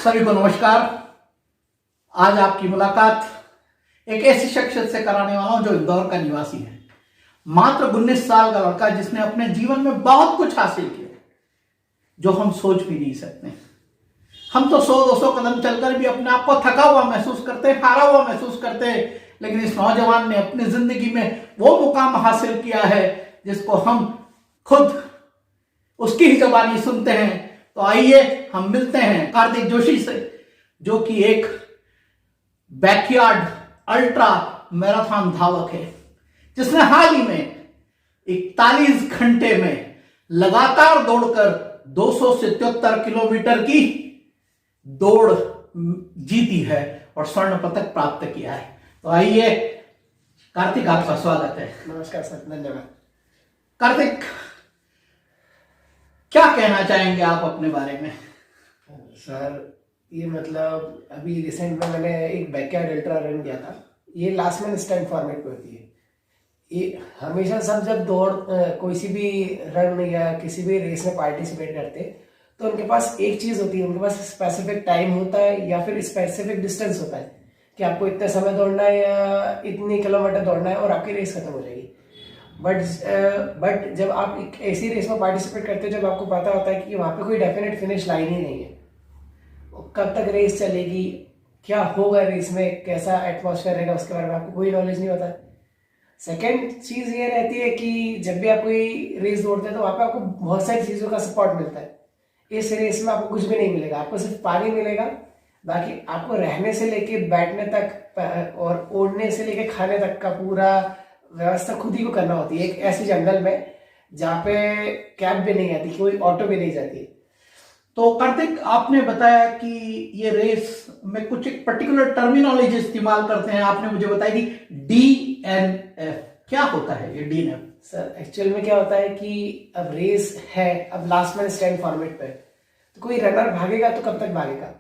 सभी को नमस्कार। आज आपकी मुलाकात एक ऐसी शख्सियत से कराने वाला हूं जो इंदौर का निवासी है। मात्र 19 साल का लड़का जिसने अपने जीवन में बहुत कुछ हासिल किया जो हम सोच भी नहीं सकते। हम तो 100-200 कदम चलकर भी अपने आप को थका हुआ महसूस करते हैं, हारा हुआ महसूस करते हैं, लेकिन इस नौजवान ने अपनी जिंदगी में वो मुकाम हासिल किया है जिसको हम खुद उसकी ही जबानी सुनते हैं। तो आइए हम मिलते हैं कार्तिक जोशी से, जो कि एक बैकयार्ड अल्ट्रा मैराथन धावक है, जिसने हाल ही में 41 घंटे में लगातार दौड़कर 277 किलोमीटर की दौड़ जीती है और स्वर्ण पदक प्राप्त किया है। तो आइए कार्तिक, आपका स्वागत है। नमस्कार सर, धन्यवाद। कार्तिक, क्या कहना चाहेंगे आप अपने बारे में? सर ये मतलब अभी रिसेंट में मैंने एक बैकयार्ड अल्ट्रा रन किया था। ये लास्ट मैन स्टैंड फॉर्मेट पे होती है। ये हमेशा सब जब दौड़ कोई सी भी रन या किसी भी रेस में पार्टिसिपेट करते तो उनके पास एक चीज़ होती है, उनके पास स्पेसिफिक टाइम होता है या फिर स्पेसिफिक डिस्टेंस होता है कि आपको इतने समय दौड़ना है या इतने किलोमीटर दौड़ना है और आपकी रेस खत्म हो जाएगी। बट जब आप एक ऐसी रेस में पार्टिसिपेट करते हो जब आपको पता होता है कि वहाँ पे कोई डेफिनेट फिनिश लाइन ही नहीं है, कब तक रेस चलेगी, क्या होगा रेस में, कैसा एटमॉस्फेयर रहेगा, उसके बारे में आपको कोई नॉलेज नहीं होता। सेकेंड चीज़ ये रहती है कि जब भी आप कोई रेस दौड़ते हैं तो वहाँ पे आपको बहुत सारी चीज़ों का सपोर्ट मिलता है। इस रेस में आपको कुछ भी नहीं मिलेगा, आपको सिर्फ पानी मिलेगा। बाकी आपको रहने से लेके बैठने तक और ओढ़ने से लेके खाने तक का पूरा व्यवस्था खुद ही को करना होती है। एक ऐसी जंगल में जहाँ पे कैब भी नहीं आती, कोई ऑटो भी नहीं जाती। तो कार्तिक, आपने बताया कि ये रेस में कुछ एक पर्टिकुलर टर्मिनोलॉजी इस्तेमाल करते हैं। आपने मुझे बताई थी DNF। क्या होता है ये DNF? सर एक्चुअल में क्या होता है कि अब रेस है, अब लास्ट मैन स्टैंड फॉर्मेट पे, तो कोई रनर भागेगा तो कब तक भागेगा।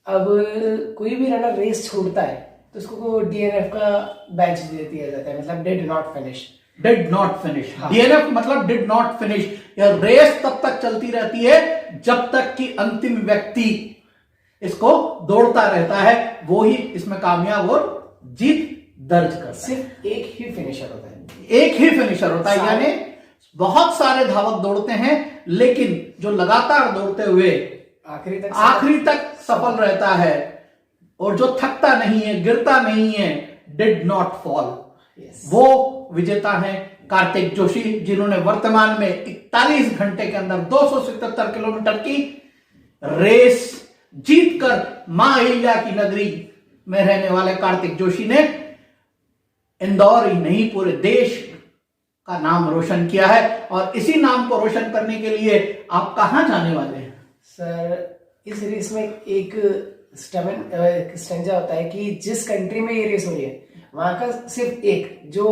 अब कोई भी रनर रेस छोड़ता है तो उसको DNF का बैच दे दिया जाता है, मतलब did not finish. Did not finish, DNF मतलब डिड नॉट फिनिश। यह रेस तब तक चलती रहती है जब तक कि अंतिम व्यक्ति इसको दौड़ता रहता है, वो ही इसमें कामयाब और जीत दर्ज करता है। सिर्फ एक ही फिनिशर होता है, एक ही फिनिशर होता है, यानी बहुत सारे धावक दौड़ते हैं लेकिन जो लगातार दौड़ते हुए आखिरी तक सफल रहता है और जो थकता नहीं है, गिरता नहीं है, डिड नॉट फॉल, वो विजेता है कार्तिक जोशी, जिन्होंने वर्तमान में 41 घंटे के अंदर 277 किलोमीटर की रेस जीतकर मां अहिल्या की नगरी में रहने वाले कार्तिक जोशी ने इंदौर ही नहीं पूरे देश का नाम रोशन किया है। और इसी नाम को रोशन करने के लिए आप कहां जाने वाले हैं? सर इस रेस में एक स्टेंजा होता है कि जिस कंट्री में ये रेस हो रही है वहां का सिर्फ एक जो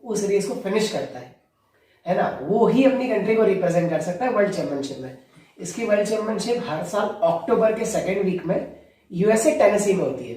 उस रेस को फिनिश करता है ना, वो ही अपनी कंट्री को रिप्रेजेंट कर सकता है वर्ल्ड चैंपियनशिप में। इसकी वर्ल्ड चैंपियनशिप हर साल अक्टूबर के सेकेंड वीक में USA टेनेसी में होती है।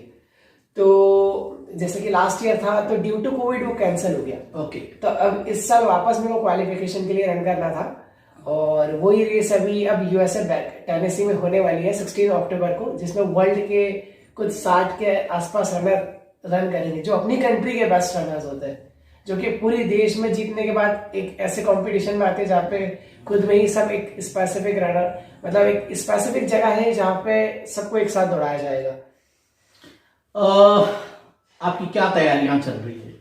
तो जैसे कि लास्ट ईयर था तो ड्यू टू कोविड वो कैंसिल हो गया। ओके। तो अब इस साल वापस में वो क्वालिफिकेशन के लिए रन करना था और वही रेस अभी अब USA टेनेसी में होने वाली है 16 अक्टूबर को, जिसमें वर्ल्ड के कुछ 60 के आसपास रनर रन करेंगे जो अपनी कंट्री के बेस्ट रनर्स होते हैं, जो कि पूरी देश में जीतने के बाद एक ऐसे कंपटीशन में आते हैं जहाँ पे खुद में ही सब एक स्पेसिफिक रनर, मतलब एक स्पेसिफिक जगह है जहाँ पे सबको एक साथ दौड़ाया जाएगा। आपकी क्या तैयारियां चल रही है?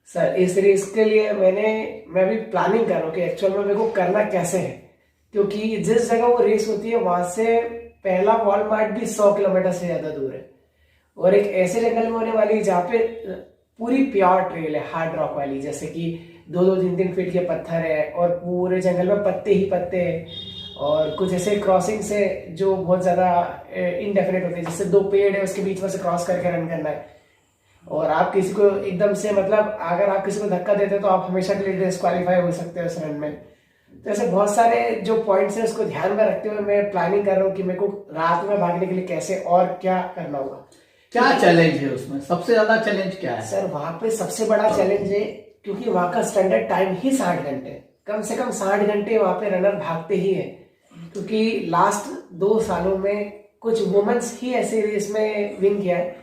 सर इस रेस के लिए मैं भी प्लानिंग कर रहा हूँ कि एक्चुअल में मेरे को करना कैसे है, क्योंकि जिस जगह वो रेस होती है वहां से पहला वॉलमार्ट भी 100 किलोमीटर से ज्यादा दूर है और एक ऐसे जंगल में होने वाली जहाँ पे पूरी प्योर ट्रेल है, हार्ड रॉक वाली, जैसे कि 2-3 फीट के पत्थर है और पूरे जंगल में पत्ते ही पत्ते हैं और कुछ ऐसे क्रॉसिंग से जो बहुत ज्यादा इनडेफिनेट होते हैं, जैसे 2 पेड़ है उसके बीच में से क्रॉस करके रन करना है और आप किसी को एकदम से, मतलब अगर आप किसी को धक्का देते हैं तो आप हमेशा के लिए डिस्क्वालीफाई हो सकते हो उस रन में। तो ऐसे बहुत सारे जो पॉइंट्स हैं उसको ध्यान में रखते हुए मैं प्लानिंग कर रहा हूँ कि मेरे को रात में भागने के लिए कैसे और क्या करना होगा। क्या चैलेंज है उसमें? सबसे ज्यादा चैलेंज क्या है? सर वहां पे सबसे बड़ा चैलेंज है क्योंकि वहां का स्टैंडर्ड टाइम ही 60 घंटे, कम से कम 60 घंटे वहां पे रनर भागते ही है, क्योंकि लास्ट 2 सालों में कुछ वुमेन्स ही ऐसे रेस में विन किया है।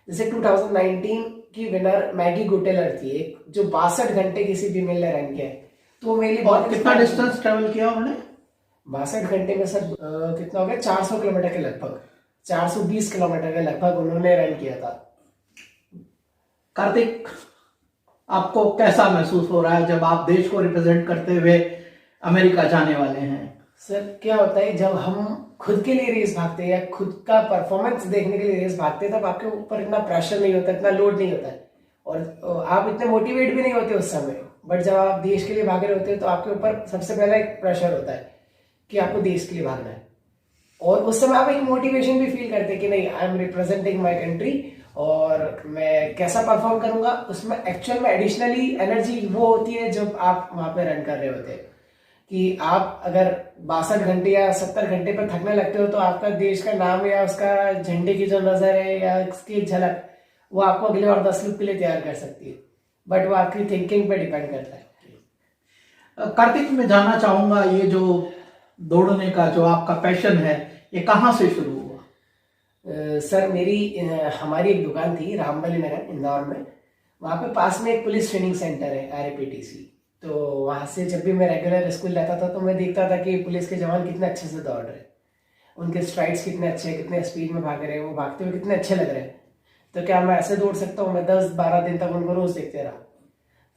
जैसे 2019 की विनर मैगी गुटेलर थी, एक जो 62 घंटे किसी भी मिल ने रन किया है। तो वो मेरे लिए और कितना डिस्टेंस ट्रेवल किया उन्होंने? 62 घंटे में सर कितना हो गया, 400 किलोमीटर के लगभग, 420 किलोमीटर के लगभग उन्होंने रन किया था। कार्तिक, आपको कैसा महसूस हो रहा है जब आप देश को रिप्रेजेंट करते हुए अमेरिका जाने वाले हैं? सर क्या होता है, जब हम खुद के लिए रेस भागते हैं या खुद का परफॉर्मेंस देखने के लिए रेस भागते हैं, तब आपके ऊपर इतना प्रेशर नहीं होता, इतना लोड नहीं होता है और आप इतने मोटिवेट भी नहीं होते उस समय। बट जब आप देश के लिए भाग रहे होते हैं तो आपके ऊपर सबसे पहला एक प्रेशर होता है कि आपको देश के लिए भागना है, और उस समय आप एक मोटिवेशन भी फील करते हैं कि नहीं, I am representing my country और मैं कैसा परफॉर्म करूंगा। उसमें एक्चुअल में एडिशनली एनर्जी वो होती है जब आप वहां पे रन कर रहे होते हैं कि आप अगर 62 घंटे या 70 घंटे पर थकने लगते हो तो आपका देश का नाम या उसका झंडे की जो नजर है या उसकी झलक वो आपको अगले और 10 लुक के लिए तैयार कर सकती है। बट वो आपकी थिंकिंग पे डिपेंड करता है। कार्तिक, मैं जानना चाहूंगा, ये जो दौड़ने का जो आपका पैशन है ये कहाँ से शुरू हुआ? सर हमारी एक दुकान थी रामबली नगर इंदौर में, वहाँ पे पास में एक पुलिस ट्रेनिंग सेंटर है RAPTC। तो वहाँ से जब भी मैं रेगुलर स्कूल जाता था तो मैं देखता था कि पुलिस के जवान कितने अच्छे से दौड़ रहे हैं, उनके स्ट्राइड्स कितने अच्छे हैं, कितने स्पीड में भाग रहे हैं, वो भागते हुए कितने अच्छे लग रहे हैं। तो क्या मैं ऐसे दौड़ सकता हूँ? मैं 10-12 दिन तक उनको रोज देखते रहा।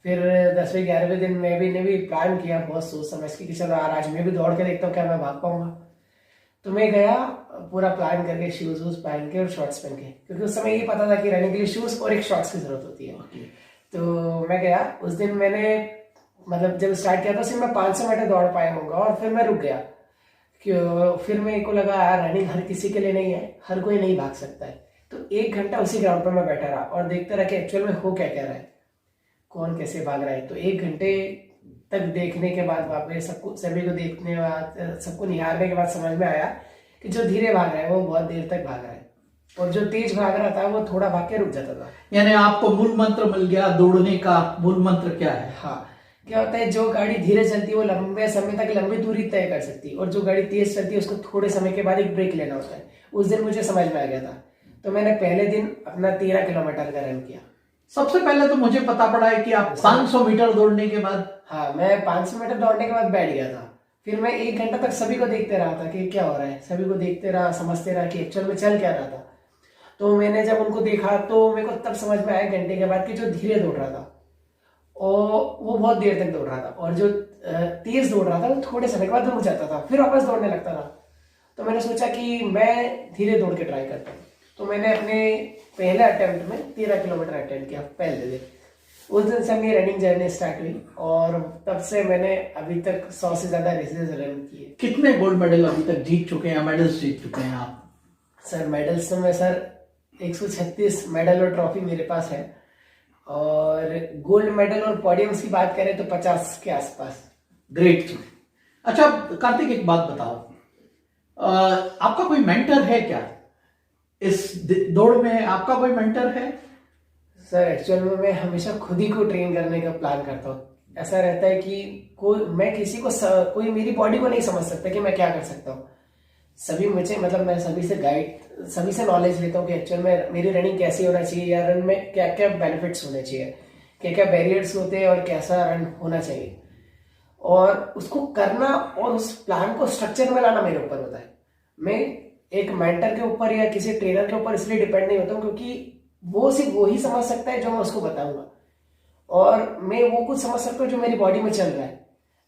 फिर 10वें-11वें दिन मैं भी प्लान किया बहुत सोच समझ के कि चलो यार आज मैं भी दौड़ के देखता हूँ क्या मैं भाग पाऊंगा। तो मैं गया पूरा प्लान करके, शूज वूज पहन के और शॉर्ट्स पहन के, क्योंकि उस समय ये पता था कि रनिंग के लिए शूज और एक शॉर्ट्स की जरूरत होती है। तो मैं गया उस दिन, मैंने मतलब जब स्टार्ट किया था सिर्फ मैं 500 मीटर दौड़ पाया होऊंगा और फिर मैं रुक गया। फिर मेरे को लगा यार रनिंग हर किसी के लिए नहीं है, हर कोई नहीं भाग सकता है। तो 1 घंटा उसी ग्राउंड पर मैं बैठा रहा और देखता रहा कि एक्चुअल में हो क्या क्या रहा है, कौन कैसे भाग रहा है। तो 1 घंटे तक देखने के बाद वापस सभी को देखने के बाद, सबको निहारने के बाद समझ में आया कि जो धीरे भाग रहा है वो बहुत देर तक भाग रहा है और जो तेज भाग रहा था वो थोड़ा भाग के रुक जाता था। यानी आपको मूल मंत्र मिल गया दौड़ने का। मूल मंत्र क्या है? हाँ, क्या होता है, जो गाड़ी धीरे चलती है वो लंबे समय तक लंबी दूरी तय कर सकती है और जो गाड़ी तेज चलती है उसको थोड़े समय के बाद एक ब्रेक लेना होता है। उस दिन मुझे समझ में आ गया था। तो मैंने पहले दिन अपना 13 किलोमीटर का रन किया। सबसे पहले तो मुझे पता पड़ा है कि आप 500 मीटर दौड़ने के बाद, हाँ, मैं 500 मीटर दौड़ने के बाद बैठ गया था। फिर मैं 1 घंटा तक सभी को देखते रहा था कि क्या हो रहा है, सभी को देखते रहा, समझते रहा कि एक्चुअल में चल क्या रहा था। तो मैंने जब उनको देखा तो मेरे को तब समझ में आया घंटे के बाद कि जो धीरे दौड़ रहा था और वो बहुत देर तक दौड़ रहा था और जो तेज दौड़ रहा था वो थोड़े समय के बाद रुक जाता था, फिर वापस दौड़ने लगता था। तो मैंने सोचा कि मैं धीरे दौड़ के ट्राई करता हूँ। तो मैंने अपने पहले अटेम्प्ट में 13 किलोमीटर अटेम्प्ट किया पहले दिन। उस दिन से मेरी रनिंग जर्नी स्टार्ट हुई और तब से मैंने अभी तक 100 से ज्यादा रेसेस रन किए। कितने गोल्ड मेडल अभी तक जीत चुके हैं, मेडल्स जीत चुके हैं आप? सर मेडल्स में सर 136 मेडल और ट्रॉफी मेरे पास है और गोल्ड मेडल और पोडियम्स की बात करें तो 50 के आसपास। ग्रेट। अच्छा कार्तिक, एक बात बताओ, आपका कोई मेंटर है क्या इस दौड़ में? आपका कोई मेंटर है? सर एक्चुअल में मैं हमेशा खुद ही को ट्रेन करने का प्लान करता हूँ। ऐसा रहता है कि कोई मेरी बॉडी को नहीं समझ सकता कि मैं क्या कर सकता हूँ। सभी मुझे मतलब मैं सभी से नॉलेज लेता हूँ कि एक्चुअल में मेरी रनिंग कैसी होना चाहिए या रन में क्या क्या बेनिफिट्स होने चाहिए, क्या क्या बैरियर्स होते हैं और कैसा रन होना चाहिए। और उसको करना और उस प्लान को स्ट्रक्चर में लाना मेरे ऊपर होता है। मैं एक मेंटर के ऊपर या किसी ट्रेनर के ऊपर इसलिए डिपेंड नहीं होता हूँ क्योंकि वो सिर्फ वो ही समझ सकता है जो मैं उसको बताऊंगा और मैं वो कुछ समझ सकता हूँ जो मेरी बॉडी में चल रहा है।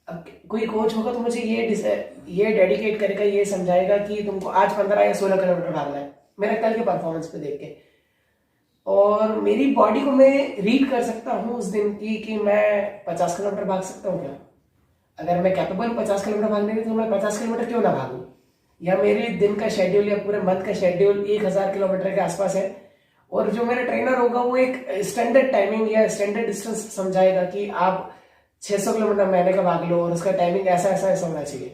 अब कोई कोच होगा तो मुझे ये डेडिकेट करेगा, ये समझाएगा कि तुमको आज 15 या 16 किलोमीटर भागना है मेरे कल के परफॉर्मेंस पे देख के, और मेरी बॉडी को मैं रीड कर सकता हूँ उस दिन की कि मैं 50 किलोमीटर भाग सकता हूँ क्या। अगर मैं कैपेबल 50 किलोमीटर भागने की तो मैं 50 किलोमीटर क्यों ना भागूं। या मेरे दिन का शेड्यूल या पूरे मंथ का शेड्यूल 1000 किलोमीटर के आसपास है और जो मेरा ट्रेनर होगा वो एक स्टैंडर्ड टाइमिंग या स्टैंडर्ड डिस्टेंस समझाएगा कि आप 600 किलोमीटर महीने का भाग लो और उसका टाइमिंग ऐसा ऐसा होना चाहिए।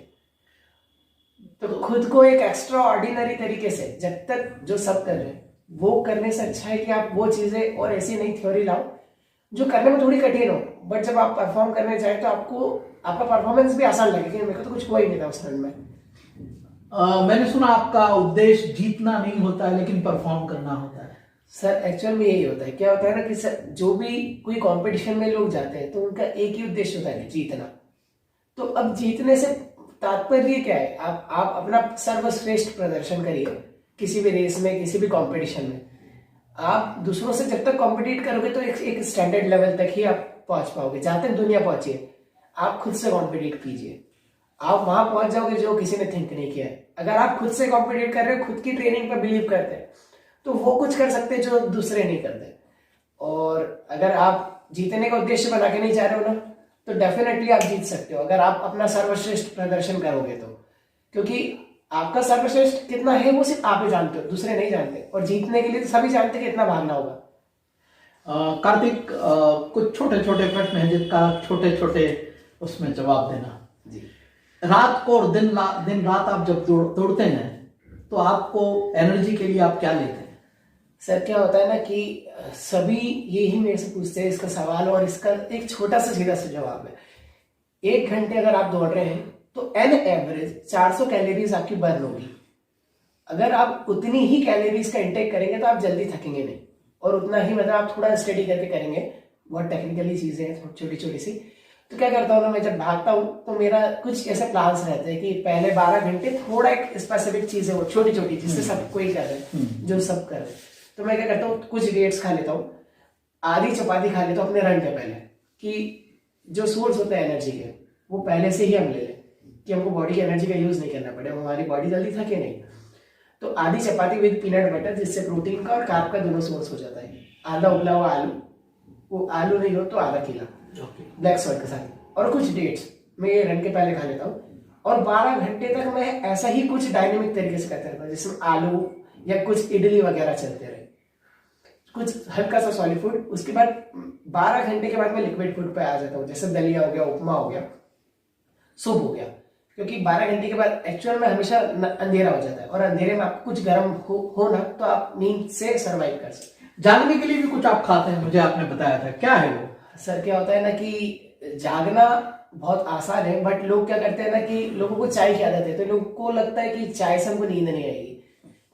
तो खुद को एक एक्स्ट्रा ऑर्डिनरी तरीके से जब तक जो सब कर रहे हैं वो करने से अच्छा है कि आप वो चीजें और ऐसी नई थ्योरी लाओ जो करने में थोड़ी कठिन हो, बट जब आप परफॉर्म करने जाए तो आपको आपका परफॉर्मेंस भी आसान लगे कि मेरे को तो कुछ हुआ ही नहीं था उस रन में। मैंने सुना आपका उद्देश्य जीतना नहीं होता है लेकिन परफॉर्म करना होता है। सर एक्चुअल में यही होता है, क्या होता है ना कि सर जो भी कोई कंपटीशन में लोग जाते हैं तो उनका एक ही उद्देश्य होता है कि जीतना। तो अब जीतने से तात्पर्य क्या है, आप अपना सर्वश्रेष्ठ प्रदर्शन करिए किसी भी रेस में, किसी भी कंपटीशन में। आप दूसरों से जब तक कॉम्पिटिट करोगे तो एक स्टैंडर्ड लेवल तक ही आप पहुंच पाओगे, जहां तक दुनिया पहुंची है। आप खुद से कॉम्पिटिट कीजिए, आप वहां पहुंच जाओगे जो किसी ने थिंक नहीं किया है। अगर आप खुद से कॉम्पिटिट कर रहे हो, खुद की ट्रेनिंग पर बिलीव करते हैं, तो वो कुछ कर सकते हैं जो दूसरे नहीं करते। और अगर आप जीतने का उद्देश्य बना के नहीं जा रहे हो ना, तो डेफिनेटली आप जीत सकते हो अगर आप अपना सर्वश्रेष्ठ प्रदर्शन करोगे तो। क्योंकि आपका सर्वश्रेष्ठ कितना है वो सिर्फ आप ही जानते हो, दूसरे नहीं जानते। और जीतने के लिए तो सभी जानते हैं कि इतना भागना होगा। कार्तिक, कुछ छोटे छोटे प्रश्न हैं जिनका छोटे छोटे उसमें जवाब देना जी। रात को और दिन रात आप जब दौड़ते हैं तो आपको एनर्जी के लिए आप क्या लेते हैं? सर क्या होता है ना कि सभी यही मेरे से पूछते हैं इसका सवाल, और इसका एक छोटा सा सीधा सा जवाब है। 1 घंटे अगर आप दौड़ रहे हैं तो एन एवरेज 400 कैलोरीज आपकी बर्न होगी। अगर आप उतनी ही कैलोरीज का इंटेक करेंगे तो आप जल्दी थकेंगे नहीं, और उतना ही मतलब आप थोड़ा स्टडी करके करेंगे। बहुत टेक्निकली चीजें हैं, छोटी छोटी सी। तो क्या करता हूँ ना, मैं जब भागता हूँ तो मेरा कुछ ऐसे प्लान्स रहते हैं कि पहले 12 घंटे थोड़ा एक स्पेसिफिक चीज है वो छोटी छोटी, जिससे सब कोई कर रहे हैं, जो सब कर रहे हैं। तो मैं क्या करता हूँ, कुछ डेट्स खा लेता हूँ, आधी चपाती खा लेता हूँ अपने रन के पहले, कि जो सोर्स होता है एनर्जी के वो पहले से ही हम ले लें, कि हमको बॉडी की एनर्जी का यूज नहीं करना पड़े, हमारी बॉडी जल्दी थके नहीं। तो आधी चपाती विद पीनट बटर, जिससे प्रोटीन का और कार्ब का दोनों सोर्स हो जाता है। आधा उबला हुआ आलू, वो आलू नहीं हो तो आधा केला ब्लैक सॉल्ट के साथ, और कुछ डेट्स मैं ये रन के पहले खा लेता हूँ। और 12 घंटे तक मैं ऐसा ही कुछ डायनेमिक तरीके से करता रहता हूँ, जिसमें आलू या कुछ इडली वगैरह चलते रहे, कुछ हल्का सा सॉलिड फूड। उसके बाद 12 घंटे के बाद मैं लिक्विड फूड पे आ जाता हूँ, जैसे दलिया हो गया, उपमा हो गया, सूप हो गया। क्योंकि 12 घंटे के बाद एक्चुअल में हमेशा अंधेरा हो जाता है, और अंधेरे में आपको कुछ गर्म हो ना तो आप नींद से सर्वाइव कर सकते हैं। जागने के लिए भी कुछ आप खाते हैं, मुझे आपने बताया था, क्या है वो? सर क्या होता है ना कि जागना बहुत आसान है, बट लोग क्या करते हैं ना कि लोगों को चाय की आदत है, तो लोगों को लगता है कि चाय से हमको नींद नहीं आएगी।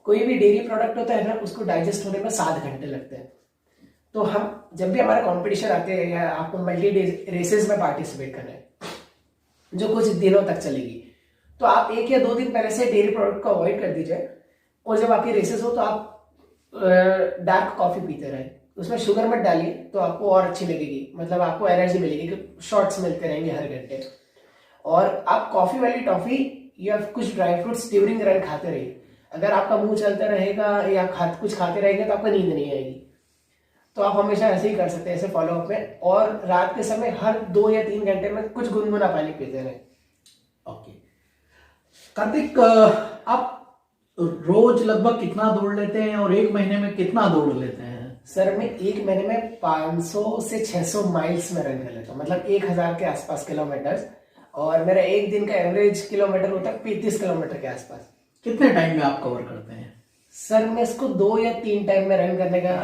कोई भी डेयरी प्रोडक्ट होता है ना, उसको डाइजेस्ट होने में 7 घंटे लगते हैं। तो हम जब भी हमारा कंपटीशन आते हैं या आपको मल्टी रेसेस में पार्टिसिपेट करना है जो कुछ दिनों तक चलेगी, तो आप 1 या 2 दिन पहले से डेयरी प्रोडक्ट को अवॉइड कर दीजिए। और जब आपकी रेसेस हो तो आप डार्क कॉफी पीते रहे, उसमें शुगर मत डालिए, तो आपको और अच्छी लगेगी, मतलब आपको एनर्जी मिलेगी कि शॉट्स मिलते रहेंगे हर घंटे। और आप कॉफी वाली टॉफी या कुछ ड्राई फ्रूट्स ड्यूरिंग रन खाते रहिए। अगर आपका मुंह चलता रहेगा या कुछ खाते रहेंगे तो आपको नींद नहीं आएगी। तो आप हमेशा ऐसे ही कर सकते हैं, ऐसे फॉलो अप में। और रात के समय हर 2 या 3 घंटे में कुछ गुनगुना पानी पीते रहे। ओके कार्तिक, आप रोज लगभग कितना दौड़ लेते हैं और 1 महीने में कितना दौड़ लेते हैं? सर मैं 1 महीने में 500 से 600 माइल्स में रन कर लेता हूँ, मतलब 1000 के आसपास किलोमीटर। और मेरा एक दिन का एवरेज किलोमीटर होता है 35 किलोमीटर के आसपास। कितने टाइम में आप कवर करते हैं? सर मैं इसको 2 या 3 टाइम में रन करने का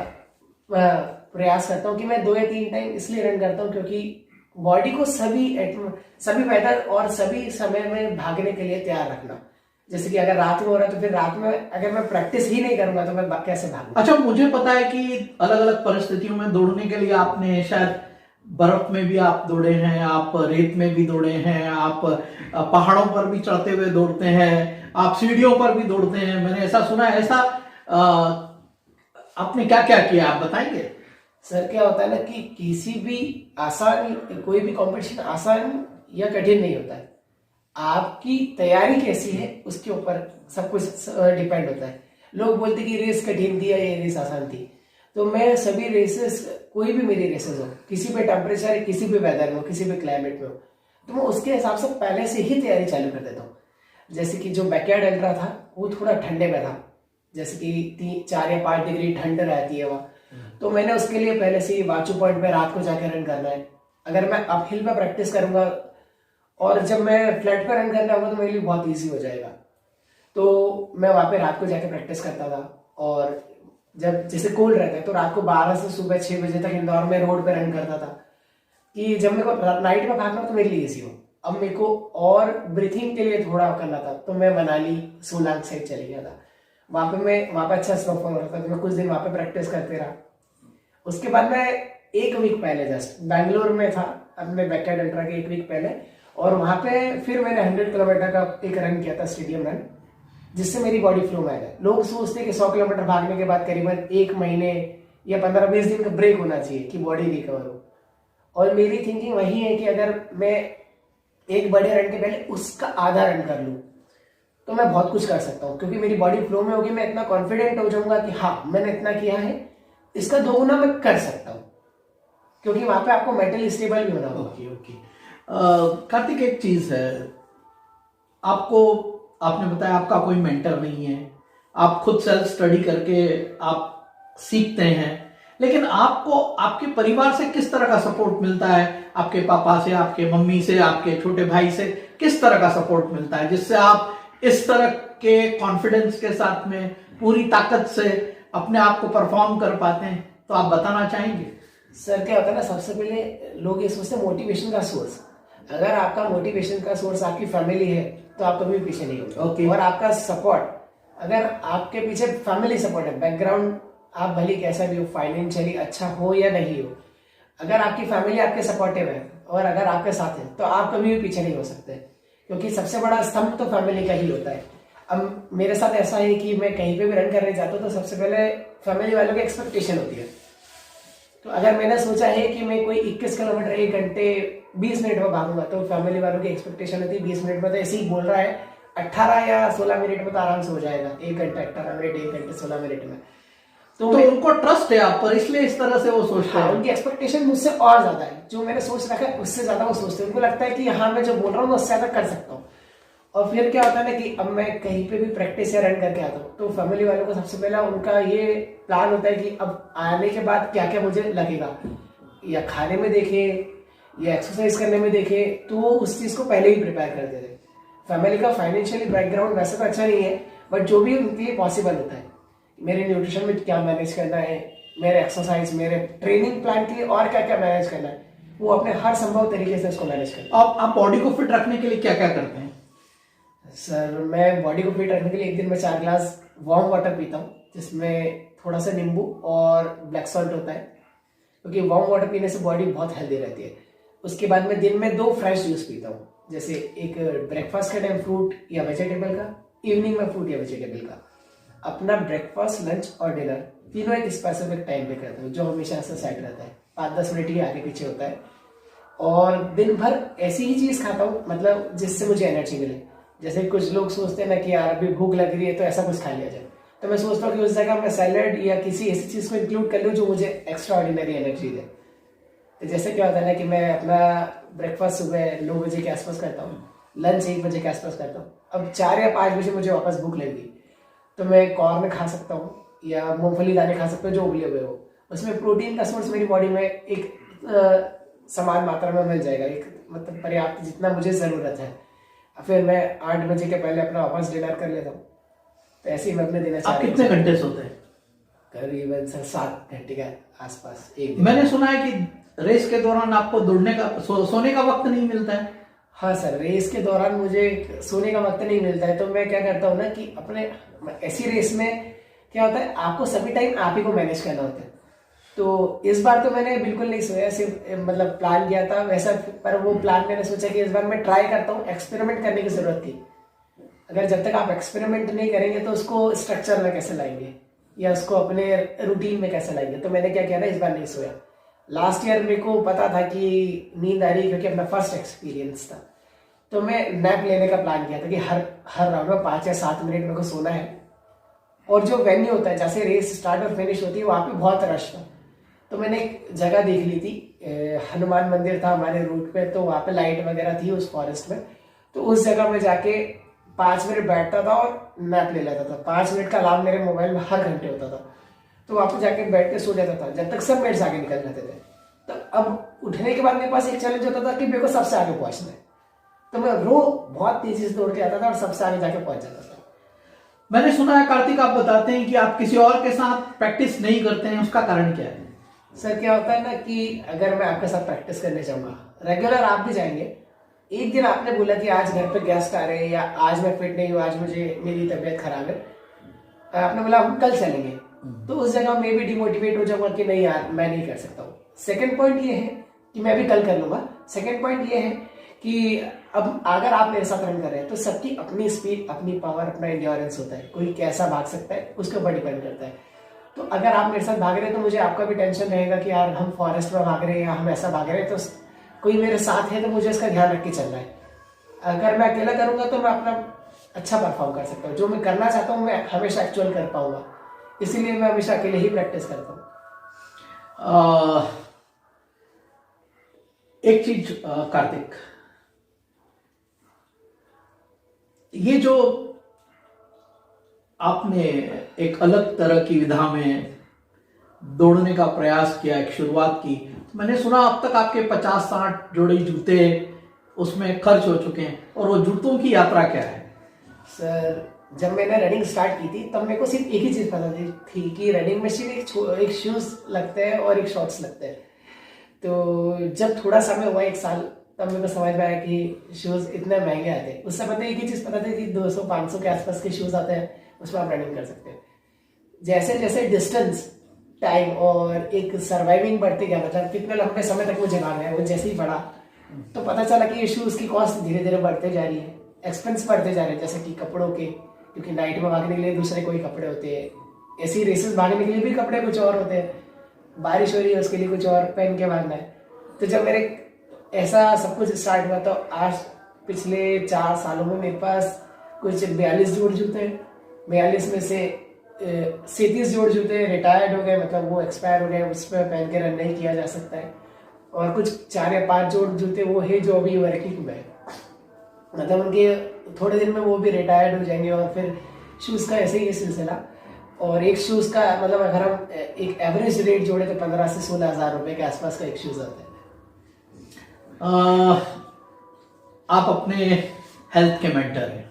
प्रयास करता हूँ। कि मैं 2 या 3 टाइम इसलिए रन करता हूँ क्योंकि बॉडी को सभी वेदर और सभी समय में भागने के लिए तैयार रखना। जैसे कि अगर रात में हो रहा है तो फिर रात में अगर मैं प्रैक्टिस ही नहीं करूंगा तो मैं कैसे भागूंगा। अच्छा, मुझे पता है कि अलग अलग परिस्थितियों में दौड़ने के लिए आपने शायद बर्फ में भी आप दौड़े हैं, आप रेत में भी दौड़े हैं, आप पहाड़ों पर भी चढ़ते हुए दौड़ते हैं, आप सीढ़ियों पर भी दौड़ते हैं, मैंने ऐसा सुना है। ऐसा आपने क्या क्या किया, आप बताएंगे? सर क्या होता है ना कि किसी भी कोई भी कंपटीशन आसान या कठिन नहीं होता है। आपकी तैयारी कैसी है उसके ऊपर सब कुछ डिपेंड होता है। लोग बोलते कि रेस कठिन थी या ये रेस आसान थी, तो मैं सभी रेसेस, कोई भी मेरी रेसेस हो, किसी भी टेम्परेचर, किसी भी वेदर में हो, किसी भी क्लाइमेट में हो, तो मैं उसके हिसाब से पहले से ही तैयारी चालू कर देता हूँ। जैसे कि जो बैकयार्ड अल्ट्रा था वो थोड़ा ठंडे में था, जैसे कि 4 या 5 डिग्री ठंड रहती है वहाँ, तो मैंने उसके लिए पहले से ही वाचू पॉइंट पे रात को जाकर रन करना है। अगर मैं अपहिल में प्रैक्टिस करूंगा और जब मैं फ्लैट पे रन करना होगा तो मेरे लिए बहुत ईजी हो जाएगा। तो मैं वहां पे रात को जाके प्रैक्टिस करता था। और जब जैसे कोल्ड रहता है तो रात को 12 से सुबह 6 बजे तक इंदौर में रोड पे रन करता था, कि जब मेरे को नाइट में भागना हो तो मेरे लिए ईजी हो। अब मेरे को और ब्रीथिंग के लिए थोड़ा करना था, तो मैं मनाली सोलांग साइड चले गया था। वहाँ पे अच्छा स्नोफॉल हो रहा था, तो मैं कुछ दिन वहाँ पे प्रैक्टिस करते रहा। उसके बाद मैं एक वीक पहले जस्ट बैंगलोर में था अपने बैकयार्ड अल्ट्रा के 1 वीक पहले, और वहाँ पे फिर मैंने 100 किलोमीटर का एक रन किया था, स्टेडियम रन, जिससे मेरी बॉडी फ्लो में आ गया। लोग सोचते हैं कि 100 किलोमीटर भागने के बाद करीबन 1 महीने या 15-20 दिन का ब्रेक होना चाहिए कि बॉडी रिकवर हो, और मेरी थिंकिंग वही है कि अगर मैं एक बड़े रन के पहले उसका आधा रन कर लूँ तो मैं बहुत कुछ कर सकता हूँ, क्योंकि मेरी बॉडी फ्लो में होगी, मैं इतना कॉन्फिडेंट हो जाऊंगा कि हाँ मैंने इतना किया है, इसका 2 गुना मैं कर सकता हूँ, क्योंकि वहां पे आपको मेंटली स्टेबल भी होना होगा। ओके। कार्तिक, एक चीज है, आपने बताया आपका कोई मेंटर नहीं है, आप खुद सेल्फ स्टडी करके आप सीखते हैं, लेकिन आपको आपके परिवार से किस तरह का सपोर्ट मिलता है? आपके पापा से, आपके मम्मी से, आपके छोटे भाई से किस तरह का सपोर्ट मिलता है जिससे आप इस तरह के कॉन्फिडेंस के साथ में पूरी ताकत से अपने आप को परफॉर्म कर पाते हैं? तो आप बताना चाहेंगे? सर क्या होता है ना, सबसे पहले लोग ये सोचते हैं मोटिवेशन का सोर्स, अगर आपका मोटिवेशन का सोर्स आपकी फैमिली है तो आप कभी भी पीछे नहीं होंगे। Okay. और आपका सपोर्ट, अगर आपके पीछे फैमिली सपोर्ट है, बैकग्राउंड आप भले कैसा भी हो, फाइनेंशियली अच्छा हो या नहीं हो, अगर आपकी फैमिली आपके सपोर्टिव है और अगर आपके साथ है तो आप कभी भी पीछे नहीं हो सकते, क्योंकि सबसे बड़ा स्तंभ तो फैमिली का ही होता है। अब मेरे साथ ऐसा है कि मैं कहीं पे भी रन करने जाता हूँ तो सबसे पहले फैमिली वालों की एक्सपेक्टेशन होती है। तो अगर मैंने सोचा है कि मैं कोई 21 किलोमीटर 1 घंटे 20 मिनट में भागूंगा, तो फैमिली वालों की एक्सपेक्टेशन होती है 20 मिनट में तो ऐसे ही बोल रहा है, 18 या 16 मिनट में तो आराम से हो जाएगा, 1 घंटा 18 मिनट 1 घंटे 16 मिनट में। तो उनको ट्रस्ट है आप पर, इसलिए इस तरह से वो सोचते हैं। उनकी एक्सपेक्टेशन मुझसे और ज्यादा है, जो मैंने सोच रखा है उससे ज्यादा वो सोचते हैं। उनको लगता है कि हाँ मैं जो बोल रहा हूँ उससे ज्यादा कर सकता हूँ। और फिर क्या होता है ना कि अब मैं कहीं पे भी प्रैक्टिस या रन करके आता हूँ तो फैमिली वालों को सबसे पहला उनका ये प्लान होता है कि अब आने के बाद क्या क्या मुझे लगेगा, या खाने में देखे या एक्सरसाइज करने में देखे, तो वो उस चीज को पहले ही प्रिपेयर कर देते हैं। फैमिली का फाइनेंशियली बैकग्राउंड वैसे तो अच्छा नहीं है, बट जो भी उनके लिए पॉसिबल होता है, मेरे न्यूट्रिशन में क्या मैनेज करना है, मेरे एक्सरसाइज, मेरे ट्रेनिंग प्लान के लिए और क्या क्या मैनेज करना है, वो अपने हर संभव तरीके से उसको मैनेज करते हैं। आप बॉडी को फिट रखने के लिए क्या क्या करते हैं? सर मैं बॉडी को फिट रखने के लिए एक दिन में 4 ग्लास वार्म वाटर पीता हूँ, जिसमें थोड़ा सा नींबू और ब्लैक सॉल्ट होता है, क्योंकि वार्म वाटर पीने से बॉडी बहुत हेल्दी रहती है। उसके बाद मैं दिन में 2 फ्रेश जूस पीता हूँ, जैसे एक ब्रेकफास्ट के टाइम फ्रूट या वेजिटेबल का, इवनिंग में फ्रूट या वेजिटेबल का। अपना ब्रेकफास्ट, लंच और डिनर तीनों एक स्पेसिफिक टाइम पे करता हूँ, जो हमेशा ऐसा सेट रहता है, 5-10 मिनट ही आगे पीछे होता है। और दिन भर ऐसी ही चीज खाता हूँ, मतलब जिससे मुझे एनर्जी मिले। जैसे कुछ लोग सोचते हैं ना कि यार अभी भूख लग रही है तो ऐसा कुछ खा लिया जाए, तो मैं सोचता हूँ कि उस जगह मैं सैलड या किसी ऐसी चीज को इंक्लूड कर लूँ जो मुझे एक्स्ट्रा ऑर्डिनरी एनर्जी दे। तो जैसे क्या होता है ना कि मैं अपना ब्रेकफास्ट सुबह 9 बजे के आसपास करता हूँ, लंच 1 बजे के आसपास करता हूँ। अब 4 या 5 बजे मुझे वापस भूख लगी तो मैं कॉर्न खा सकता हूँ या मूंगफली दाने खा सकता हूँ जो उबले हुए हो। उसमें प्रोटीन का सोर्स मेरी बॉडी में एक समान मात्रा में मिल जाएगा, एक मतलब पर्याप्त जितना मुझे ज़रूरत है। फिर मैं 8 बजे के पहले अपना वापस डिनर कर लेता हूँ। तो ऐसे ही मैं अपने दिन। आप कितने घंटे सोते हैं? करीबन 7 घंटे के आसपास एक। मैंने सुना है कि रेस के दौरान आपको दौड़ने का सोने का वक्त नहीं मिलता है। हाँ सर, रेस के दौरान मुझे सोने का वक्त नहीं मिलता है, तो मैं क्या करता हूँ ना कि अपने ऐसी रेस में क्या होता है, आपको सभी टाइम आप ही को मैनेज करना होता है। तो इस बार तो मैंने बिल्कुल नहीं सोया, सिर्फ मतलब प्लान किया था वैसा, पर वो प्लान मैंने सोचा कि इस बार मैं ट्राई करता हूँ, एक्सपेरिमेंट करने की जरूरत थी। अगर जब तक आप एक्सपेरिमेंट नहीं करेंगे तो उसको स्ट्रक्चर में कैसे लाएंगे या उसको अपने रूटीन में कैसे लाएंगे। तो मैंने क्या किया ना, इस बार नहीं सोया। लास्ट ईयर मेरे को पता था कि नींद आ रही, क्योंकि अपना फर्स्ट एक्सपीरियंस था, तो मैं नैप लेने का प्लान किया था कि हर राउंड में 5 या 7 मिनट मेरे को सोना है। और जो वेन्यू होता है जैसे रेस स्टार्ट और फिनिश होती है वहाँ पे बहुत रश था, तो मैंने एक जगह देख ली थी, हनुमान मंदिर था हमारे रूट पे, तो वहाँ पे लाइट वगैरह थी उस फॉरेस्ट में। तो उस जगह में जाके 5 मिनट बैठता था और नैप ले लेता था। 5 मिनट का अलार्म मेरे मोबाइल में हर घंटे होता था, तो वहाँ पे जाके बैठ के सो जाता था जब तक सब मेरे से आगे निकल जाते थे। तो अब उठने के बाद मेरे पास एक चैलेंज होता था कि मेरे को सबसे आगे पहुंचना है, तो मैं बहुत तेजी से दौड़ के आता था और सबसे आगे जाके पहुंच जाता था। मैंने सुना है कार्तिक, आप बताते हैं कि आप किसी और के साथ प्रैक्टिस नहीं करते हैं, उसका कारण क्या है? सर क्या होता है ना कि अगर मैं आपके साथ प्रैक्टिस करने जाऊंगा, रेगुलर आप भी जाएंगे, एक दिन आपने बोला कि आज घर पे गेस्ट आ रहे हैं या आज मैं फिट नहीं हूँ, आज मुझे मेरी तबीयत खराब है, आपने बोला हम कल चलेंगे, तो उस जगह मैं भी डिमोटिवेट हो जाऊंगा कि नहीं यार मैं नहीं कर सकता हूँ। सेकंड पॉइंट ये है कि मैं भी कल कर लूंगा। सेकंड पॉइंट ये है कि अब अगर आप मेरे साथ रन कर रहे हैं तो सबकी अपनी स्पीड, अपनी पावर, अपना एंड्योरेंस होता है, कोई कैसा भाग सकता है उसके ऊपर डिपेंड करता है। तो अगर आप मेरे साथ भाग रहे हैं तो मुझे आपका भी टेंशन रहेगा कि यार हम फॉरेस्ट में भाग रहे हैं या हम ऐसा भाग रहे हैं, तो कोई मेरे साथ है तो मुझे इसका ध्यान रख के चलना है। अगर मैं अकेला करूंगा तो मैं अपना अच्छा परफॉर्म कर सकता हूँ, जो मैं करना चाहता हूँ मैं हमेशा एक्चुअल कर पाऊंगा, इसीलिए मैं हमेशा अकेले ही प्रैक्टिस करता हूँ। एक चीज कार्तिक, ये जो आपने एक अलग तरह की विधा में दौड़ने का प्रयास किया, एक शुरुआत की, तो मैंने सुना अब तक आपके 50-60 जोड़ी जूते उसमें खर्च हो चुके हैं, और वो जूतों की यात्रा क्या है? सर जब मैंने रनिंग स्टार्ट की थी तब मेरे को सिर्फ एक ही चीज़ पता थी कि रनिंग में सिर्फ एक शूज़ लगते हैं और एक शॉर्ट्स लगते हैं। तो जब थोड़ा समय हुआ 1 साल, तब मेरे को समझ में आया कि शूज़ इतने महंगे आते हैं। उससे पहले एक ही चीज़ पता थी कि 200-500 के आसपास के शूज़ आते हैं, उसमें आप रनिंग कर सकते हैं। जैसे जैसे डिस्टेंस, टाइम और एक सर्वाइविंग बढ़ते गया, मतलब कितने लंबे समय तक मुझे भागना है, वो जैसे ही बढ़ा तो पता चला कि ये शूज़ की कॉस्ट धीरे धीरे बढ़ते जा रही है, एक्सपेंस बढ़ते जा रहे हैं, जैसे कि कपड़ों के, क्योंकि नाइट में भागने के लिए दूसरे कोई कपड़े होते हैं, ऐसी रेसेस भागने के लिए भी कपड़े कुछ और होते हैं, बारिश हो रही है उसके लिए कुछ और पहन के भागना है। तो जब मेरे ऐसा सब कुछ स्टार्ट हुआ तो आज पिछले 4 सालों में मेरे पास कुछ 42 जोड़ जूते हैं। 42 में से 37 जोड़ जूते रिटायर्ड हो गए, मतलब वो एक्सपायर हो गए, उस पर पहन के रन नहीं किया जा सकता है, और कुछ 4 या 5 जोड़ जूते वो है जो अभी वर्किंग में है, मतलब उनके थोड़े दिन में वो भी रिटायर्ड हो जाएंगे, और फिर शूज़ का ऐसे ही है सिलसिला। और एक शूज़ का मतलब अगर हम एक एवरेज रेट जोड़े तो 15 से 16 हज़ार रुपये के आसपास का एक शूज़ आता है। आप अपने हेल्थ के मेंटर हैं,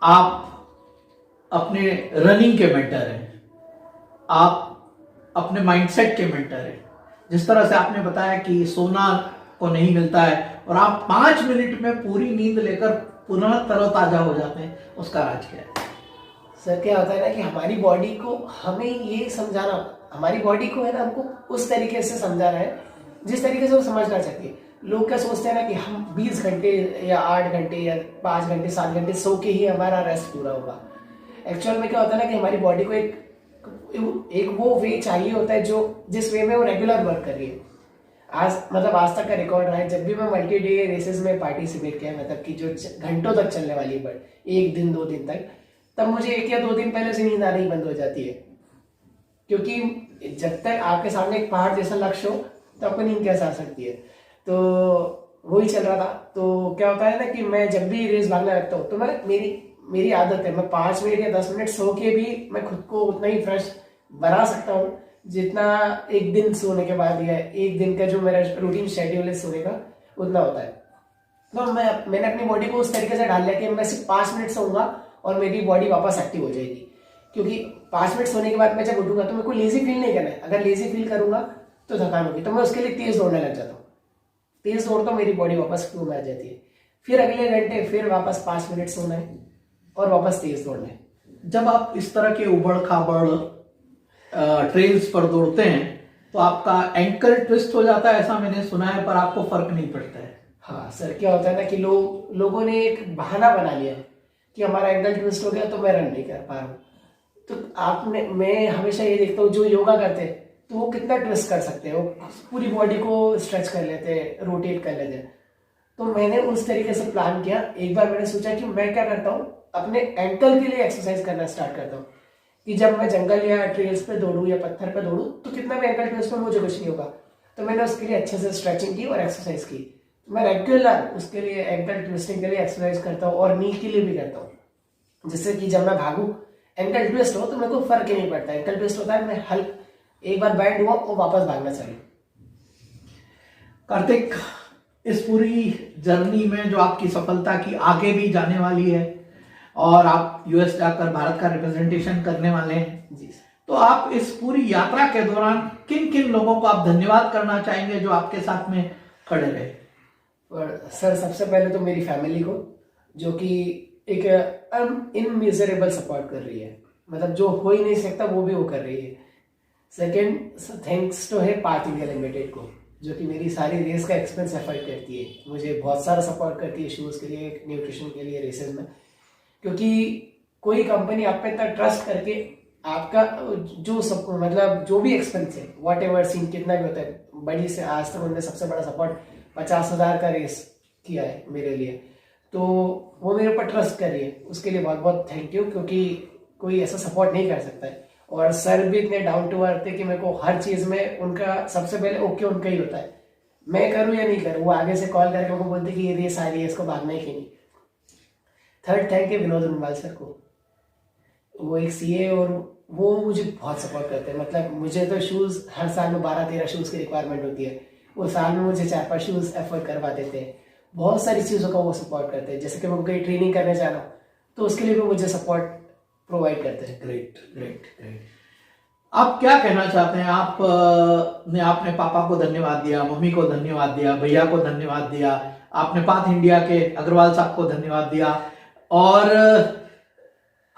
आप अपने रनिंग के मेंटर हैं, आप अपने माइंडसेट के मेंटर हैं। जिस तरह से आपने बताया कि सोना को नहीं मिलता है और आप 5 मिनट में पूरी नींद लेकर पुनः तरोताजा हो जाते हैं, उसका राज क्या है? सर क्या होता है ना कि हमारी बॉडी को हमें ये समझाना, हमारी बॉडी को है ना हमको उस तरीके से समझाना है जिस तरीके से वो समझना चाहती है। लोग क्या सोचते हैं ना कि हम 20 घंटे या 8 घंटे या 5 घंटे 7 घंटे सो के ही हमारा रेस्ट पूरा होगा। एक्चुअल में क्या होता है ना कि हमारी बॉडी को एक वो वे चाहिए होता है जो जिस वे में वो रेगुलर वर्क कर रही है। आज तक का रिकॉर्ड रहा है, जब भी मैं मल्टी डे रेसेस में पार्टिसिपेट किया, मतलब कि जो घंटों तक चलने वाली है, बट 1 दिन 2 दिन तक, तब मुझे 1 या 2 दिन पहले से नींद आनी बंद हो जाती है, क्योंकि जब तक आपके सामने एक पहाड़ जैसा लक्ष्य हो तो आपको नींद कैसे आ सकती है। तो वही चल रहा था। तो क्या होता है ना कि मैं जब भी रेस भागने लगता हूँ तो मेरी आदत है, मैं 5 मिनट या 10 मिनट सो के भी मैं खुद को उतना ही फ्रेश बना सकता हूँ जितना एक दिन सोने के बाद या एक दिन का जो मेरा रूटीन शेड्यूल है सोने का उतना होता है। तो मैंने अपनी बॉडी को उस तरीके से डाल लिया कि मैं सिर्फ 5 मिनट सोऊंगा और मेरी बॉडी वापस एक्टिव हो जाएगी, क्योंकि 5 मिनट सोने के बाद मैं जब उठूंगा तो मेरे को लेजी फील नहीं करना है। अगर लेजी फील करूंगा तो थकान होगी, तो मैं उसके लिए तेज दौड़ने लग जाता हूँ। तेज दौड़ता हूँ, मेरी बॉडी वापस फ्लो में आ जाती है, फिर अगले घंटे फिर वापस 5 मिनट सोना है और वापस तेज दौड़ना है। जब आप इस तरह के उबड़ खाबड़ ट्रेल्स पर दौड़ते हैं तो आपका एंकल ट्विस्ट हो जाता है, ऐसा मैंने सुना है, पर आपको फर्क नहीं पड़ता है? हाँ सर, क्या होता है ना कि लोगों ने एक बहाना बना लिया है कि हमारा एंकल ट्विस्ट हो गया तो मैं रन नहीं कर पा रहा हूँ। तो मैं हमेशा ये देखता हूँ जो योगा करते हैं तो वो कितना ट्विस्ट कर सकते हैं, वो पूरी बॉडी को स्ट्रेच कर लेते हैं, रोटेट कर लेते हैं। तो मैंने उस तरीके से प्लान किया। एक बार मैंने सोचा कि मैं क्या करता हूँ, अपने एंकल के लिए एक्सरसाइज करना स्टार्ट करता हूँ कि जब मैं जंगल या ट्रेल्स पे दौड़ूं या पत्थर पे दौड़ूं तो कितना भी एंकल ट्विस्ट में मुझे कुछ नहीं होगा। तो मैंने उसके लिए अच्छे से स्ट्रेचिंग की और एक्सरसाइज की। मैं रेगुलर उसके लिए एंकल ट्विस्टिंग के लिए एक्सरसाइज करता हूँ और नी के लिए भी करता हूँ, जिससे कि जब मैं भागूं एंकल ट्विस्ट हो तो मेरे को फर्क ही नहीं पड़ता। एंकल ट्विस्ट होता है, मैं हल्का एक बार बैंड हुआ और वापस भागना चाहिए। कार्तिक, इस पूरी जर्नी में जो आपकी सफलता की आगे भी जाने वाली है और आप यूएस जाकर भारत का रिप्रेजेंटेशन करने वाले हैं जी, तो आप इस पूरी यात्रा के दौरान किन किन लोगों को आप धन्यवाद करना चाहेंगे जो आपके साथ में खड़े रहे? और सर सबसे पहले तो मेरी फैमिली को, जो कि एक इनमेजरेबल सपोर्ट कर रही है, मतलब जो हो ही नहीं सकता वो भी वो कर रही है। सेकेंड, थैंक्स टू है पार्थ इंडिया लिमिटेड को, जो कि मेरी सारी रेस का एक्सपेंस एफर्ट करती है, मुझे बहुत सारा सपोर्ट करती है शूज़ के लिए, न्यूट्रिशन के लिए, रेसेस में। क्योंकि कोई कंपनी आप पे इतना ट्रस्ट करके आपका जो सब मतलब जो भी एक्सपेंस है, वॉट एवर सीन कितना भी होता है, बड़ी से आज तक उन्होंने सबसे बड़ा सपोर्ट 50,000 का रेस किया है मेरे लिए, तो वो मेरे ऊपर ट्रस्ट कर रही है, उसके लिए बहुत बहुत थैंक यू। क्योंकि कोई ऐसा सपोर्ट नहीं कर सकता है। और सर भी इतने डाउन टू अर्थ है कि मेरे को हर चीज़ में उनका सबसे पहले ओके उनका ही होता है, मैं करूँ या नहीं करूँ, वो आगे से कॉल करके उनको बोलते कि ये रेस आ रही है, इसको भागना ही कि नहीं। Third thank you Vinod Runwal sir को, वो एक सीए और वो मुझे बहुत सपोर्ट करते हैं। मतलब मुझे तो शूज़ हर साल में 12-13 शूज़ की रिक्वायरमेंट होती है, वो साल में मुझे 4-5 शूज़ एफर्ट करवा देते हैं। बहुत सारी चीज़ों का वो सपोर्ट करते हैं, जैसे कि मैं कहीं ट्रेनिंग करने जा रहा हूँ तो उसके लिए भी मुझे सपोर्ट प्रोवाइड करते हैं। Great great great. आप क्या कहना चाहते हैं? आप ने आपने पापा को धन्यवाद दिया, मम्मी को धन्यवाद दिया, भैया को धन्यवाद दिया, आपने पाथ इंडिया के अग्रवाल साहब को धन्यवाद दिया, और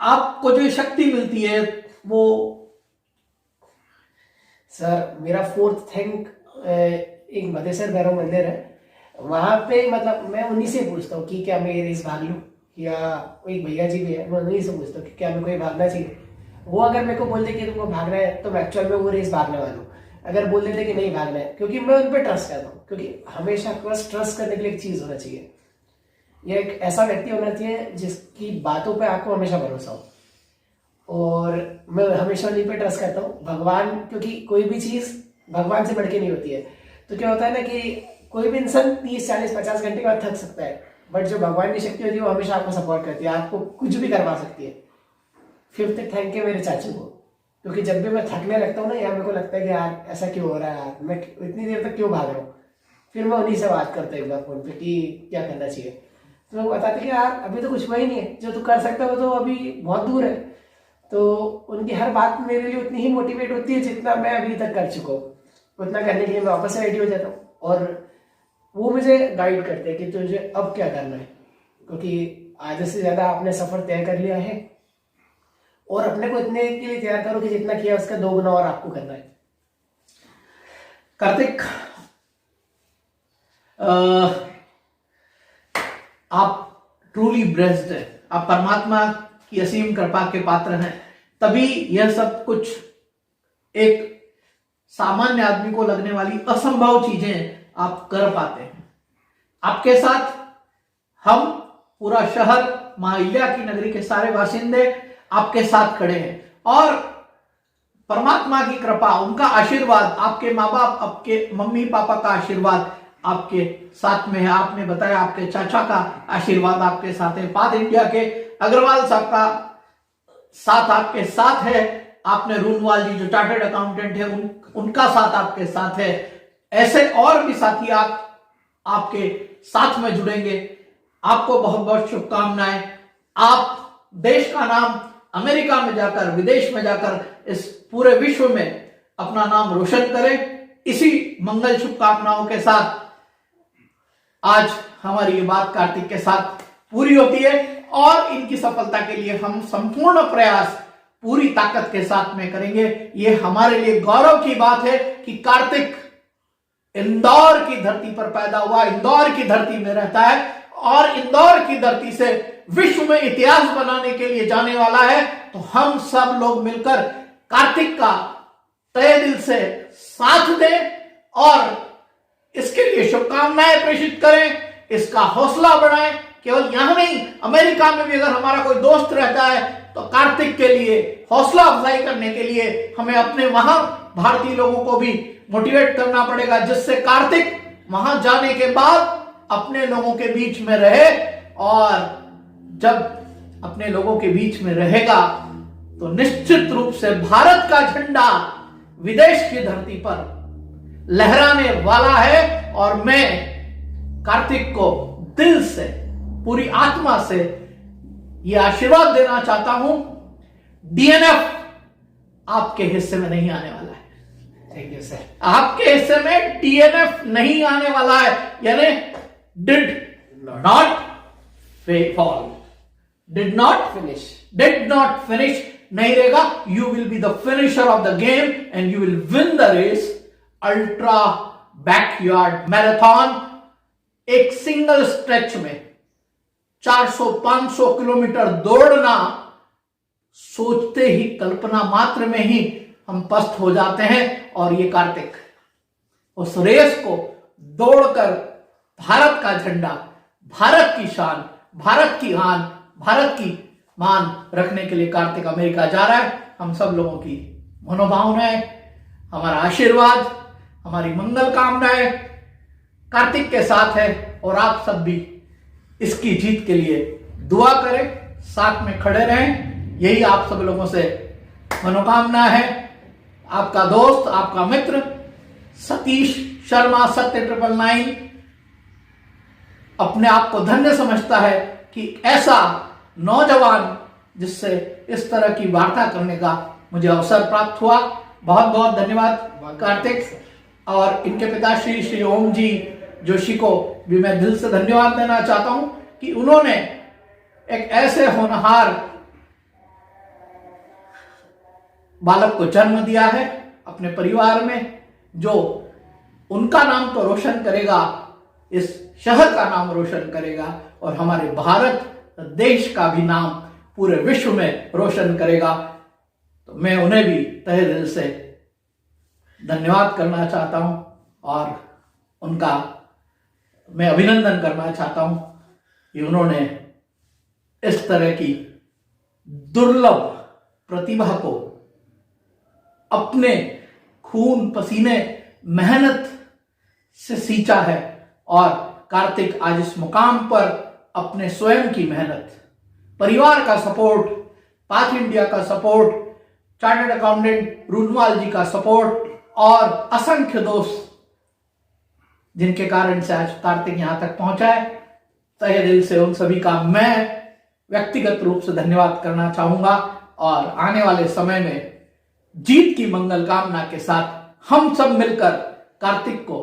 आपको जो शक्ति मिलती है वो। सर मेरा फोर्थ थैंक, एक मधेसर भैरव मंदिर है, वहाँ पे मतलब मैं उन्हीं से पूछता हूँ कि क्या मैं ये रेस भाग लूँ, या एक भैया जी भी है, मैं उन्हीं से पूछता हूँ कि क्या मेरे को ये भागना चाहिए। वो अगर मेरे को बोल दे कि तुमको भागना है तो मैं एक्चुअल में वो रेस भागने वाला हूँ। अगर बोल देते कि नहीं भागना है, क्योंकि मैं उन पर ट्रस्ट करता हूँ, क्योंकि हमेशा बस ट्रस्ट करने के लिए एक चीज़ होना चाहिए, ये एक ऐसा व्यक्ति होना चाहिए जिसकी बातों पे आपको हमेशा भरोसा हो। और मैं हमेशा उन्हीं पे ट्रस्ट करता हूँ। भगवान, क्योंकि कोई भी चीज़ भगवान से बढ़ के नहीं होती है, तो क्या होता है ना कि कोई भी इंसान 30-40-50 घंटे के बाद थक सकता है, बट जो भगवान की शक्ति होती है वो हमेशा आपको सपोर्ट करती है, आपको कुछ भी करवा सकती है। फिफ्थ थैंक यू मेरे चाचू को, क्योंकि जब भी मैं थकने लगता हूँ ना, यार मेरे को लगता है कि यार ऐसा क्यों हो रहा है, यार मैं इतनी देर तक क्यों भाग रहा हूँ, फिर मैं उन्हीं से बात करता हूँ एक बार फोन पे कि क्या करना चाहिए, तो वो बताते कि यार अभी तो कुछ हुआ ही नहीं है, जो तू कर सकता हो तो अभी बहुत दूर है। तो उनकी हर बात मेरे लिए उतनी ही मोटिवेट होती है जितना मैं अभी तक कर चुका हूँ, उतना करने के लिए मैं वापस से रेडी हो जाता हूँ। और वो मुझे गाइड करते हैं कि तुझे अब क्या करना है, क्योंकि आधे से ज़्यादा आपने सफ़र तय कर लिया है, और अपने को इतने के लिए तैयार करो कि जितना किया उसका 2 गुना और आपको करना है। कार्तिक, आप ट्रूली ब्लेस्ड है, आप परमात्मा की असीम कृपा के पात्र हैं, तभी यह सब कुछ एक सामान्य आदमी को लगने वाली असंभव चीजें आप कर पाते हैं। आपके साथ हम पूरा शहर महाइल्या की नगरी के सारे बाशिंदे आपके साथ खड़े हैं, और परमात्मा की कृपा, उनका आशीर्वाद, आपके माँ बाप, आपके मम्मी पापा का आशीर्वाद आपके साथ में है। आपने बताया आपके चाचा का आशीर्वाद आपके साथ है, पाथ इंडिया के अग्रवाल साहब का साथ आपके साथ है, आपने रूनवाल जी जो चार्टर्ड अकाउंटेंट है उनका साथ आपके साथ है। ऐसे और भी साथी आपके साथ में जुड़ेंगे। आपको बहुत बहुत शुभकामनाएं। आप देश का नाम अमेरिका में जाकर, विदेश में जाकर, इस पूरे विश्व में अपना नाम रोशन करें। इसी मंगल शुभकामनाओं के साथ आज हमारी ये बात कार्तिक के साथ पूरी होती है, और इनकी सफलता के लिए हम संपूर्ण प्रयास पूरी ताकत के साथ में करेंगे। ये हमारे लिए गौरव की बात है कि कार्तिक इंदौर की धरती पर पैदा हुआ, इंदौर की धरती में रहता है, और इंदौर की धरती से विश्व में इतिहास बनाने के लिए जाने वाला है। तो हम सब लोग मिलकर कार्तिक का तहे दिल से साथ दें और इसके लिए शुभकामनाएं प्रेषित करें, इसका हौसला बढ़ाएं। केवल यहां नहीं, अमेरिका में भी अगर हमारा कोई दोस्त रहता है तो कार्तिक के लिए हौसला अफजाई करने के लिए हमें अपने वहां भारतीय लोगों को भी मोटिवेट करना पड़ेगा, जिससे कार्तिक वहां जाने के बाद अपने लोगों के बीच में रहे, और जब अपने लोगों के बीच में रहेगा तो निश्चित रूप से भारत का झंडा विदेश की धरती पर लहराने वाला है। और मैं कार्तिक को दिल से, पूरी आत्मा से यह आशीर्वाद देना चाहता हूं, डीएनएफ आपके हिस्से में नहीं आने वाला है। Thank you sir. आपके हिस्से में डीएनएफ नहीं आने वाला है, यानी did not fall, did not finish, did not finish नहीं रहेगा, you will be the finisher of the game and you will win the race. Ultra backyard marathon एक सिंगल स्ट्रेच में 400-500 किलोमीटर दौड़ना, सोचते ही, कल्पना मात्र में ही हम पस्त हो जाते हैं। और ये कार्तिक उस रेस को दौड़कर भारत का झंडा, भारत की शान, भारत की आन, भारत की मान रखने के लिए कार्तिक अमेरिका जा रहा है। हम सब लोगों की मनोभावनाएं, हमारा आशीर्वाद, हमारी मंगल कामनाएं कार्तिक के साथ है और आप सब भी इसकी जीत के लिए दुआ करें, साथ में खड़े रहें, यही आप सब लोगों से मनोकामना है। आपका दोस्त, आपका मित्र सतीश शर्मा सत्य 999 अपने आप को धन्य समझता है कि ऐसा नौजवान जिससे इस तरह की वार्ता करने का मुझे अवसर प्राप्त हुआ। बहुत बहुत धन्यवाद कार्तिक, और इनके पिताश्री श्री ओम जी जोशी को भी मैं दिल से धन्यवाद देना चाहता हूं कि उन्होंने एक ऐसे होनहार बालक को जन्म दिया है अपने परिवार में, जो उनका नाम तो रोशन करेगा, इस शहर का नाम रोशन करेगा और हमारे भारत देश का भी नाम पूरे विश्व में रोशन करेगा। तो मैं उन्हें भी तहे दिल से धन्यवाद करना चाहता हूं और उनका मैं अभिनंदन करना चाहता हूं कि उन्होंने इस तरह की दुर्लभ प्रतिभा को अपने खून पसीने मेहनत से सींचा है। और कार्तिक आज इस मुकाम पर अपने स्वयं की मेहनत, परिवार का सपोर्ट, पाथ इंडिया का सपोर्ट, चार्टर्ड अकाउंटेंट रूनवाल जी का सपोर्ट और असंख्य दोस्त जिनके कारण से आज कार्तिक यहां तक पहुंचा है, तहे दिल से उन सभी का मैं व्यक्तिगत रूप से धन्यवाद करना चाहूंगा। और आने वाले समय में जीत की मंगल कामना के साथ हम सब मिलकर कार्तिक को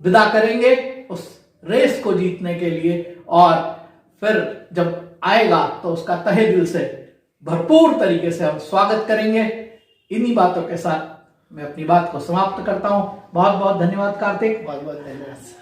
विदा करेंगे उस रेस को जीतने के लिए, और फिर जब आएगा तो उसका तहे दिल से भरपूर तरीके से हम स्वागत करेंगे। इन्हीं बातों के साथ मैं अपनी बात को समाप्त करता हूं। बहुत बहुत धन्यवाद कार्तिक। बहुत बहुत धन्यवाद।